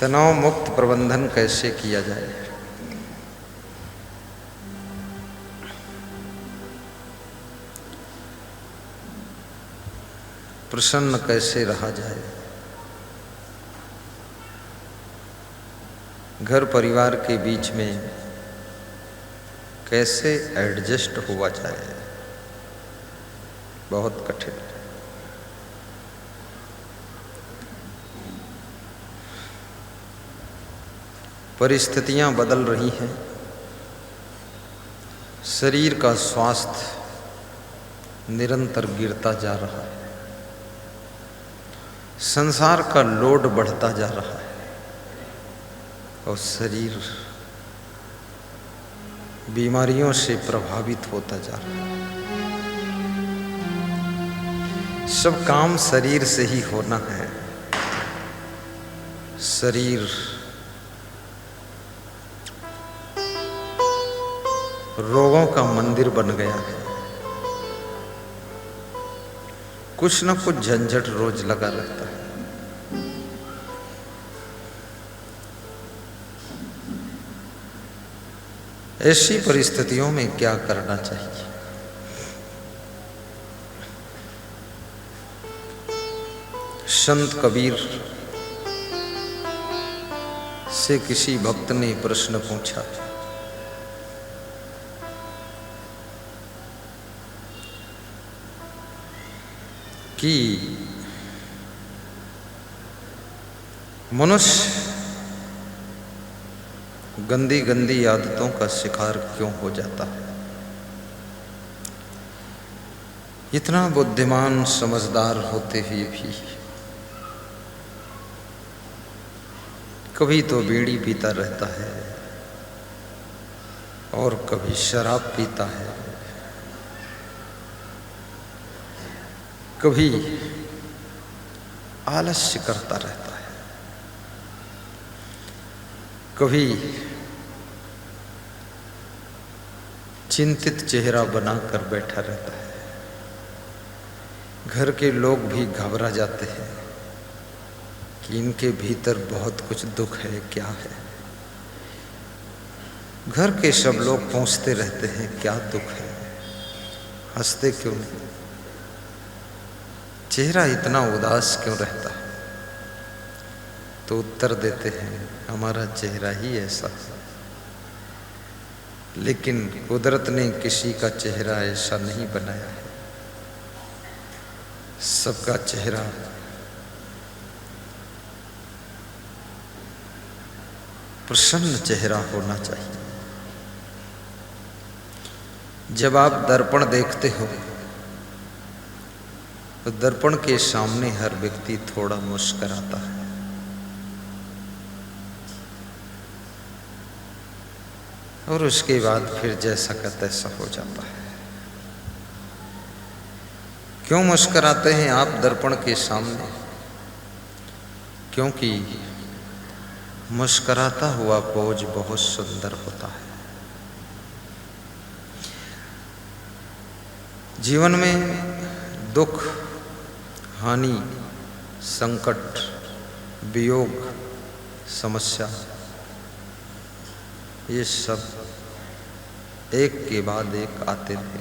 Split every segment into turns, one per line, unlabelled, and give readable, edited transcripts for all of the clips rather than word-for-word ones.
तनाव मुक्त प्रबंधन कैसे किया जाए। प्रसन्न कैसे रहा जाए। घर परिवार के बीच में कैसे एडजस्ट हुआ जाए, बहुत कठिन। परिस्थितियां बदल रही हैं, शरीर का स्वास्थ्य निरंतर गिरता जा रहा है, संसार का लोड बढ़ता जा रहा है और शरीर बीमारियों से प्रभावित होता जा रहा है। सब काम शरीर से ही होना है। शरीर रोगों का मंदिर बन गया है। कुछ न कुछ झंझट रोज लगा रहता है। ऐसी परिस्थितियों में क्या करना चाहिए। संत कबीर से किसी भक्त ने प्रश्न पूछा, कि मनुष्य गंदी गंदी आदतों का शिकार क्यों हो जाता है। इतना बुद्धिमान समझदार होते हुए भी कभी तो बीड़ी पीता रहता है और कभी शराब पीता है, कभी आलस्य करता रहता है, कभी चिंतित चेहरा बनाकर बैठा रहता है। घर के लोग भी घबरा जाते हैं कि इनके भीतर बहुत कुछ दुख है, क्या है। घर के सब लोग पूछते रहते हैं क्या दुख है, हंसते क्यों नहीं, चेहरा इतना उदास क्यों रहता है। तो उत्तर देते हैं हमारा चेहरा ही ऐसा है, लेकिन कुदरत ने किसी का चेहरा ऐसा नहीं बनाया है। सबका चेहरा प्रसन्न चेहरा होना चाहिए। जब आप दर्पण देखते हो तो दर्पण के सामने हर व्यक्ति थोड़ा मुस्कुराता है। और उसके बाद फिर जैसा का तैसा हो जाता है। क्यों मुस्कुराते हैं आप दर्पण के सामने? क्योंकि मुस्कुराता हुआ पोज बहुत सुंदर होता है। जीवन में दुख, हानि, संकट, वियोग, समस्या, ये सब एक के बाद एक आते थे।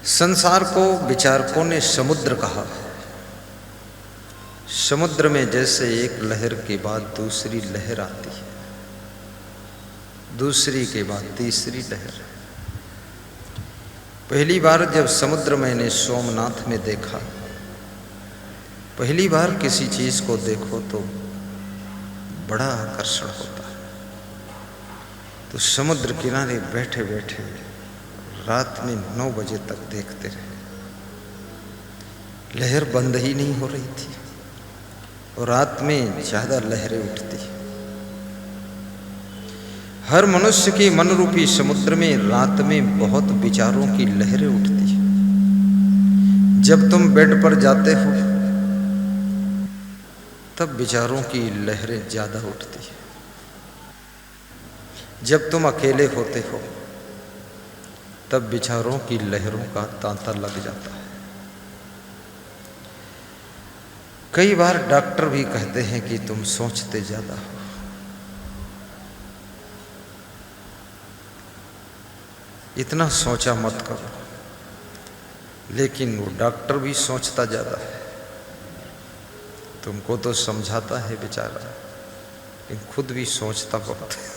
संसार को विचारकों ने समुद्र कहा। समुद्र में जैसे एक लहर के बाद दूसरी लहर आती है, दूसरी के बाद तीसरी लहर। पहली बार जब समुद्र मैंने सोमनाथ में देखा, पहली बार किसी चीज को देखो तो बड़ा आकर्षण होता है। तो समुद्र किनारे बैठे बैठे रात में 9 बजे तक देखते रहे। लहर बंद ही नहीं हो रही थी और रात में ज्यादा लहरें उठती। हर मनुष्य के मन रूपी समुद्र में रात में बहुत विचारों की लहरें उठती। जब तुम बेड पर जाते हो तब विचारों की लहरें ज्यादा उठती है। जब तुम अकेले होते हो तब विचारों की लहरों का तांता लग जाता है। कई बार डॉक्टर भी कहते हैं कि तुम सोचते ज्यादा हो। इतना सोचा मत करो, लेकिन वो डॉक्टर भी सोचता ज्यादा है। तुमको तो समझाता है बेचारा, लेकिन खुद भी सोचता बहुत है।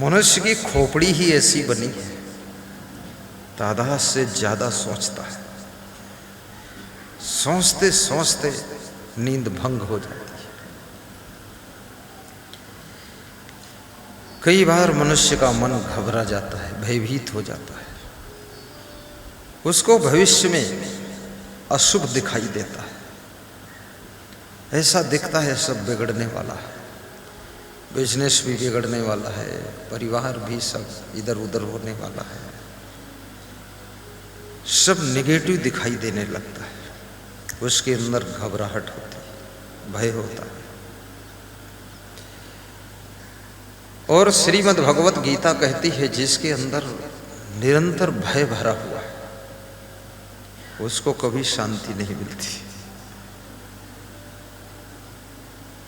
मनुष्य की खोपड़ी ही ऐसी बनी है, तादाद से ज्यादा सोचता है। सोचते सोचते नींद भंग हो जाती है। कई बार मनुष्य का मन घबरा जाता है, भयभीत हो जाता है। उसको भविष्य में अशुभ दिखाई देता है। ऐसा दिखता है सब बिगड़ने वाला है, बिजनेस भी बिगड़ने वाला है, परिवार भी सब इधर उधर होने वाला है। सब नेगेटिव दिखाई देने लगता है। उसके अंदर घबराहट होती है, भय होता है। और श्रीमद् भगवत गीता कहती है जिसके अंदर निरंतर भय भरा हुआ है उसको कभी शांति नहीं मिलती।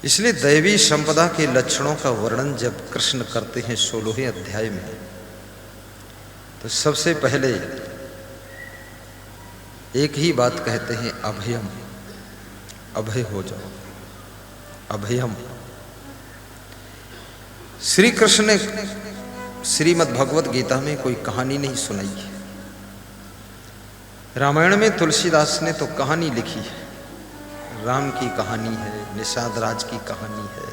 इसलिए दैवी संपदा के लक्षणों का वर्णन जब कृष्ण करते हैं 16वें अध्याय में, तो सबसे पहले एक ही बात कहते हैं, अभयम, अभय हो जाओ, अभयम। श्री कृष्ण ने श्रीमद् भगवत गीता में कोई कहानी नहीं सुनाई है। रामायण में तुलसीदास ने तो कहानी लिखी है, राम की कहानी है, निषाद राज की कहानी है,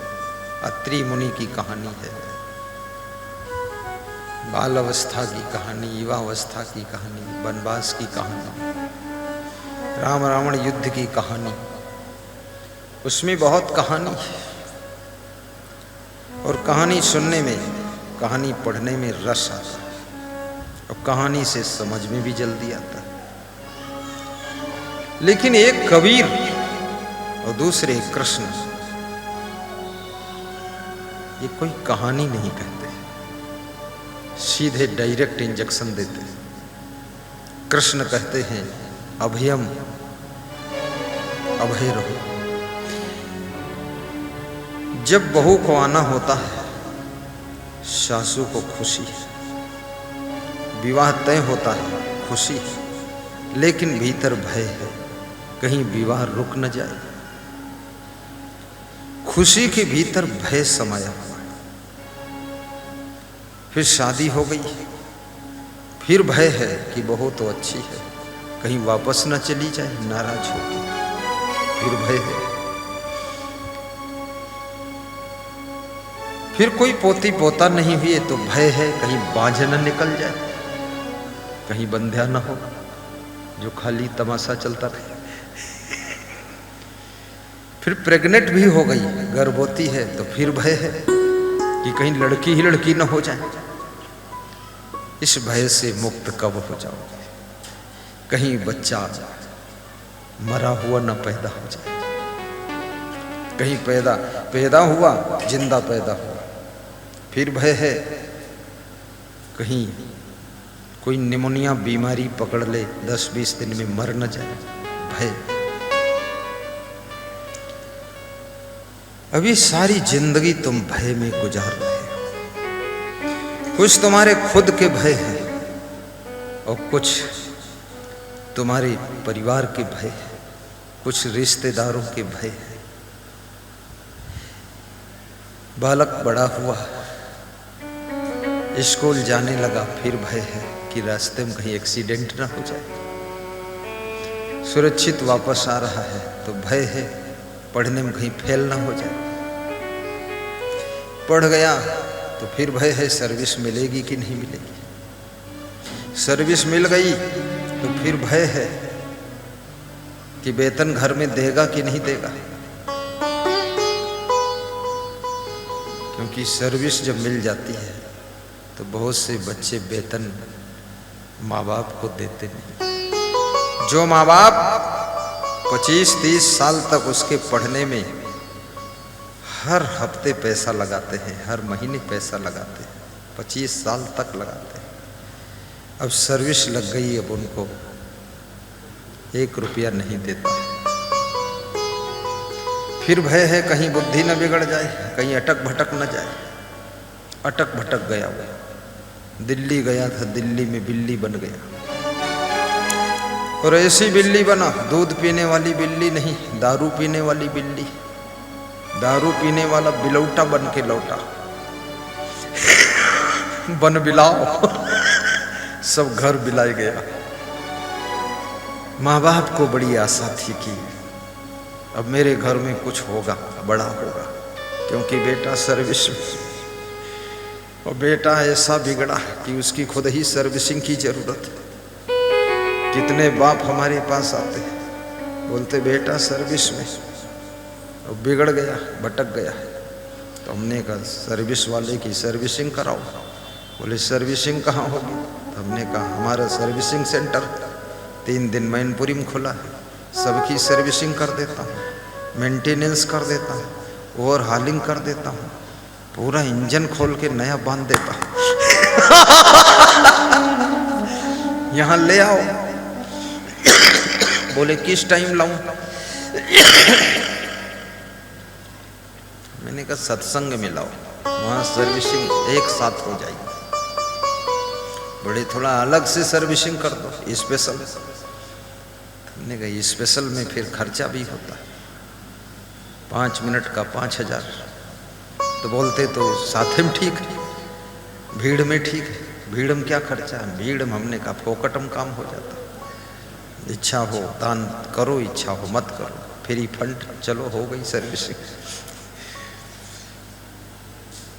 अत्रि मुनि की कहानी है, बाल अवस्था की कहानी, युवावस्था की कहानी, वनवास की कहानी, राम रावण युद्ध की कहानी। उसमें बहुत कहानी है। और कहानी सुनने में, कहानी पढ़ने में रस आता है और कहानी से समझ में भी जल्दी आता है। लेकिन एक कबीर और दूसरे कृष्ण, ये कोई कहानी नहीं कहते, सीधे डायरेक्ट इंजेक्शन देते। कृष्ण कहते हैं अभयम, अभय रहो। जब बहू को आना होता है सासू को खुशी है, विवाह तय होता है खुशी है, लेकिन भीतर भय है कहीं विवाह रुक न जाए। खुशी के भीतर भय समाया हुआ है। फिर शादी हो गई, फिर भय है कि बहू तो अच्छी है, कहीं वापस न चली जाए, नाराज होगी, फिर भय है। फिर कोई पोती पोता नहीं हुए तो भय है कहीं बांझ न निकल जाए, कहीं बंध्या न हो जो खाली तमाशा चलता रहे। फिर प्रेग्नेंट भी हो गई, गर्भवती है, तो फिर भय है कि कहीं लड़की ही लड़की न हो जाए। इस भय से मुक्त कब हो जाओगे? कहीं बच्चा मरा हुआ न पैदा हो जाए, कहीं पैदा हुआ जिंदा पैदा हुआ, फिर भय है कहीं कोई निमोनिया बीमारी पकड़ ले, 10-20 दिन में मर न जाए, भय। अभी सारी जिंदगी तुम भय में गुजार रहे हो। कुछ तुम्हारे खुद के भय है और कुछ तुम्हारे परिवार के भय है, कुछ रिश्तेदारों के भय है। बालक बड़ा हुआ, स्कूल जाने लगा, फिर भय है कि रास्ते में कहीं एक्सीडेंट ना हो जाए। सुरक्षित वापस आ रहा है तो भय है पढ़ने में कहीं फेल ना हो जाए। पढ़ गया तो फिर भय है सर्विस मिलेगी कि नहीं मिलेगी। सर्विस मिल गई तो फिर भय है कि वेतन घर में देगा कि नहीं देगा, क्योंकि सर्विस जब मिल जाती है तो बहुत से बच्चे वेतन माँ बाप को देते नहीं। जो माँ बाप 25-30 साल तक उसके पढ़ने में हर हफ्ते पैसा लगाते हैं, हर महीने पैसा लगाते हैं, 25 साल तक लगाते हैं, अब सर्विस लग गई, अब उनको 1 रुपया नहीं देता है। फिर भय है कहीं बुद्धि न बिगड़ जाए, कहीं अटक भटक न जाए। अटक भटक गया वो, दिल्ली गया था, दिल्ली में बिल्ली बन गया। और ऐसी बिल्ली बना, दूध पीने वाली बिल्ली नहीं, दारू पीने वाली बिल्ली। दारू पीने वाला बिलौटा बन के लौटा। बन बिलाओ सब घर बिलाए गया। माँ बाप को बड़ी आशा थी कि अब मेरे घर में कुछ होगा, बड़ा होगा, क्योंकि बेटा सर्विस में। और बेटा ऐसा बिगड़ा कि उसकी खुद ही सर्विसिंग की जरूरत है। कितने बाप हमारे पास आते हैं, बोलते बेटा सर्विस में, और बिगड़ गया, भटक गया। तो हमने कहा सर्विस वाले की सर्विसिंग कराओ। बोले सर्विसिंग कहाँ होगी? तो हमने कहा हमारा सर्विसिंग सेंटर 3 दिन मैनपुरी में खुला है, सबकी सर्विसिंग कर देता हूँ, मेंटेनेंस कर देता हूँ, ओवर हालिंग कर देता हूँ, पूरा इंजन खोल के नया बांध देता हूँ। यहाँ ले आओ। बोले किस टाइम लाऊं? मैंने कहा सत्संग में लाओ, वहाँ सर्विसिंग एक साथ हो जाएगी। बड़े थोड़ा अलग से सर्विसिंग कर दो, स्पेशल। हमने कहा स्पेशल में फिर खर्चा भी होता है, 5 मिनट का 5000। तो बोलते तो साथ में ठीक है, भीड़ में ठीक है। भीड़ में क्या खर्चा है? भीड़ में हमने कहा फोकट में काम हो जाता। इच्छा हो दान करो, इच्छा हो मत करो, फ्री फंड, चलो हो गई सर्विसिंग।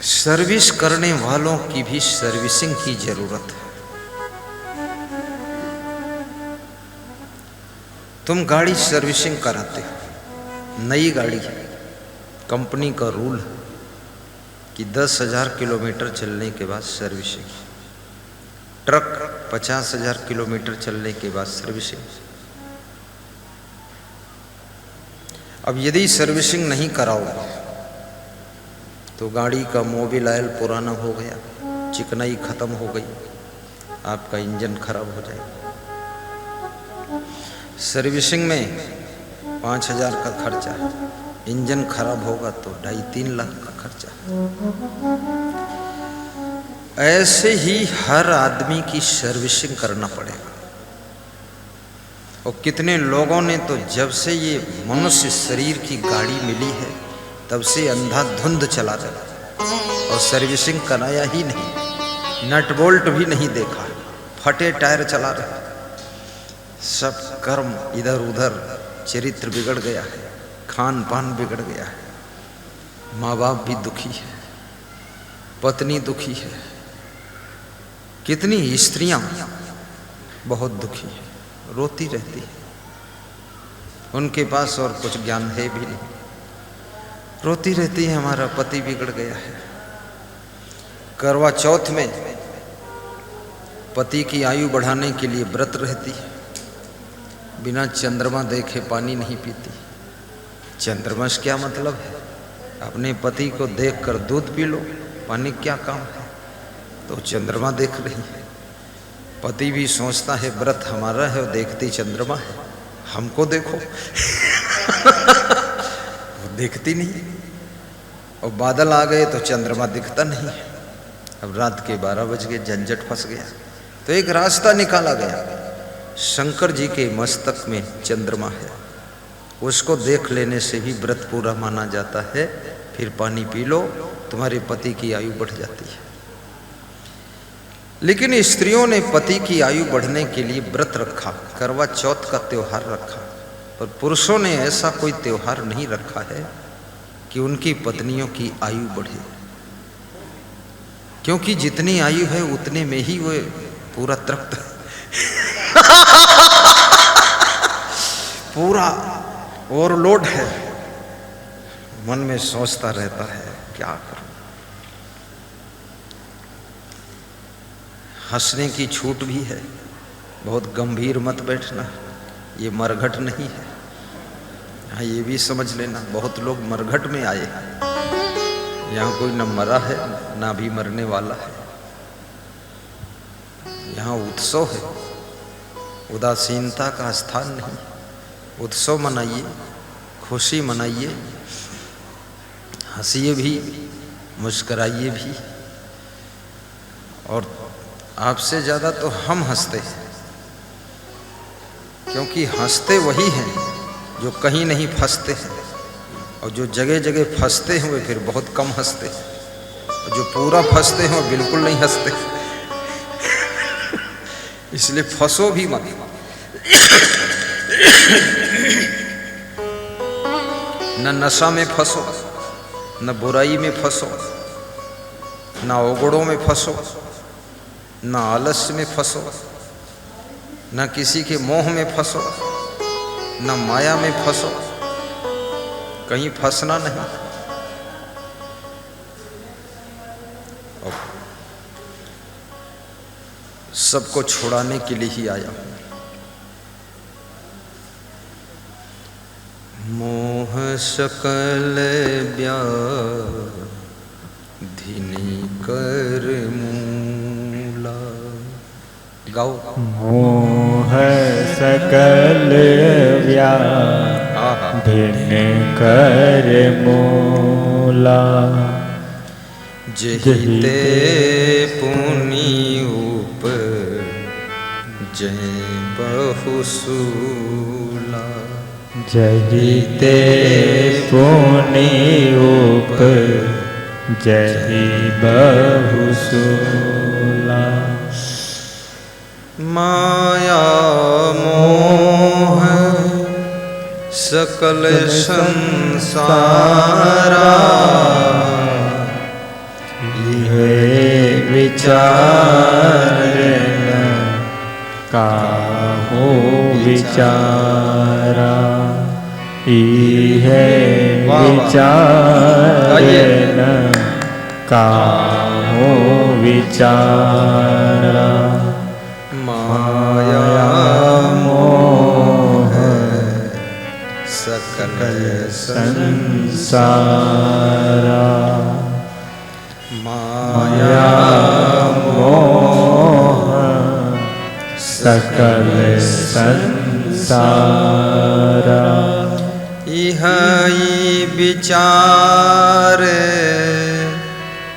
सर्विस करने वालों की भी सर्विसिंग की जरूरत है। तुम गाड़ी सर्विसिंग कराते हो, नई गाड़ी, कंपनी का रूल है कि 10,000 किलोमीटर चलने के बाद सर्विसिंग। ट्रक 50,000 किलोमीटर चलने के बाद सर्विसिंग। अब यदि सर्विसिंग नहीं कराओगे तो गाड़ी का मोबिल ऑयल पुराना हो गया, चिकनाई खत्म हो गई, आपका इंजन खराब हो जाएगा। सर्विसिंग में 5,000 का खर्चा, इंजन खराब होगा तो 2.5-3 लाख का खर्चा। ऐसे ही हर आदमी की सर्विसिंग करना पड़ेगा। और कितने लोगों ने तो जब से ये मनुष्य शरीर की गाड़ी मिली है तब से अंधाधुंध चला रहा और सर्विसिंग कराया ही नहीं, नट बोल्ट भी नहीं देखा, फटे टायर चला रहा। सब कर्म इधर उधर, चरित्र बिगड़ गया है, खान पान बिगड़ गया है, माँ बाप भी दुखी है, पत्नी दुखी है, कितनी स्त्रियां बहुत दुखी है, रोती रहती है। उनके पास और कुछ ज्ञान है भी नहीं, रोती रहती है हमारा पति बिगड़ गया है। करवा चौथ में पति की आयु बढ़ाने के लिए व्रत रहती है, बिना चंद्रमा देखे पानी नहीं पीती। चंद्रमा से क्या मतलब है? अपने पति को देखकर दूध पी लो, पानी क्या काम है? तो चंद्रमा देख रही है। पति भी सोचता है व्रत हमारा है और देखती चंद्रमा है, हमको देखो। वो देखती नहीं। और बादल आ गए तो चंद्रमा दिखता नहीं। अब रात के 12 बज गए, झंझट फंस गया। तो एक रास्ता निकाला गया, शंकर जी के मस्तक में चंद्रमा है, उसको देख लेने से भी व्रत पूरा माना जाता है। फिर पानी पी लो, तुम्हारे पति की आयु बढ़ जाती है। लेकिन स्त्रियों ने पति की आयु बढ़ने के लिए व्रत रखा, करवा चौथ का त्योहार रखा। पर पुरुषों ने ऐसा कोई त्योहार नहीं रखा है कि उनकी पत्नियों की आयु बढ़े, क्योंकि जितनी आयु है उतने में ही वो पूरा तृप्त पूरा ओवरलोड है। मन में सोचता रहता है क्या करूं। हंसने की छूट भी है, बहुत गंभीर मत बैठना, ये मरघट नहीं है। हाँ, ये भी समझ लेना, बहुत लोग मरघट में आए हैं, यहाँ कोई न मरा है ना भी मरने वाला है। यहाँ उत्सव है, उदासीनता का स्थान नहीं। उत्सव मनाइए, खुशी मनाइए, हंसिए भी, मुस्कराइए भी। और आपसे ज़्यादा तो हम हंसते हैं, क्योंकि हंसते वही हैं जो कहीं नहीं फंसते हैं, और जो जगह जगह फंसते हैं वे फिर बहुत कम हंसते हैं, और जो पूरा फंसते हैं वो बिल्कुल नहीं हंसते। इसलिए फंसो भी मत। न नशा में फंसो, न बुराई में फंसो, न ओगड़ों में फंसो, न आलस्य में फंसो, न किसी के मोह में फंसो, न माया में फंसो। कहीं फंसना नहीं। और सबको छुड़ाने के लिए ही आया हूं। मोह सकल व्याधिनि कर मूला। गाओ।
मोह सकल व्याधिनि कर मूला।
जहि ते पुनि उपजै बहुसूला।
जहि ते पुनि उपजहि बहुसूला।
माया मोह सकल संसारा।
इहे विचारन काहू विचारा। इहे विचारन काहू विचारा।
माया मोह सकल
संसारा।
माया
मोह सकल संसारा।
इहि विचार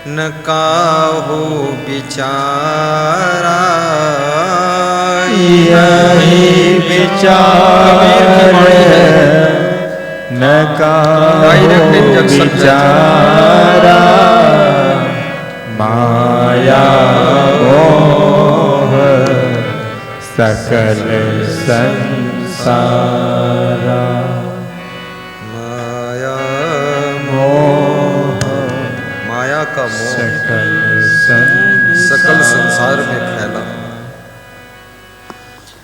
न काहू विचारा।
यही विचार न काहू विचारा। माया मोह सकल संसारा।
माया
मोह
माया का मोह
सकल
सकल संसार में